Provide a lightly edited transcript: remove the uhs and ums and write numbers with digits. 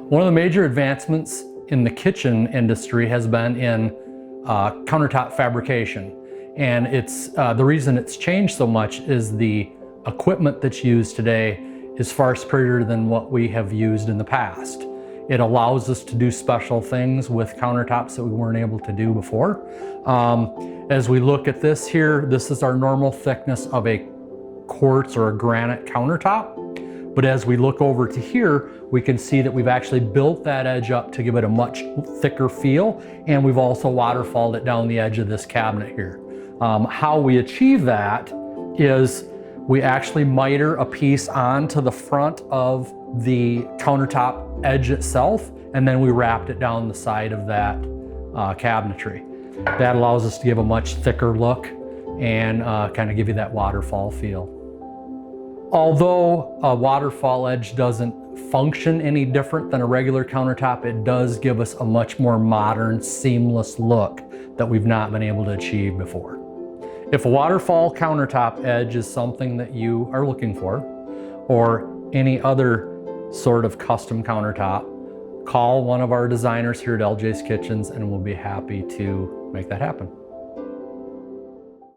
One of the major advancements in the kitchen industry has been in countertop fabrication. And it's the reason it's changed so much is the equipment that's used today is far superior than what we have used in the past. It allows us to do special things with countertops that we weren't able to do before. As we look at this here, this is our normal thickness of a quartz or a granite countertop. But as we look over to here, we can see that we've actually built that edge up to give it a much thicker feel, and we've also waterfalled it down the edge of this cabinet here. How we achieve that is we actually miter a piece onto the front of the countertop edge itself, and then we wrapped it down the side of that cabinetry. That allows us to give a much thicker look and kind of give you that waterfall feel. Although a waterfall edge doesn't function any different than a regular countertop, it does give us a much more modern, seamless look that we've not been able to achieve before. If a waterfall countertop edge is something that you are looking for, or any other sort of custom countertop, call one of our designers here at LJ's Kitchens and we'll be happy to make that happen.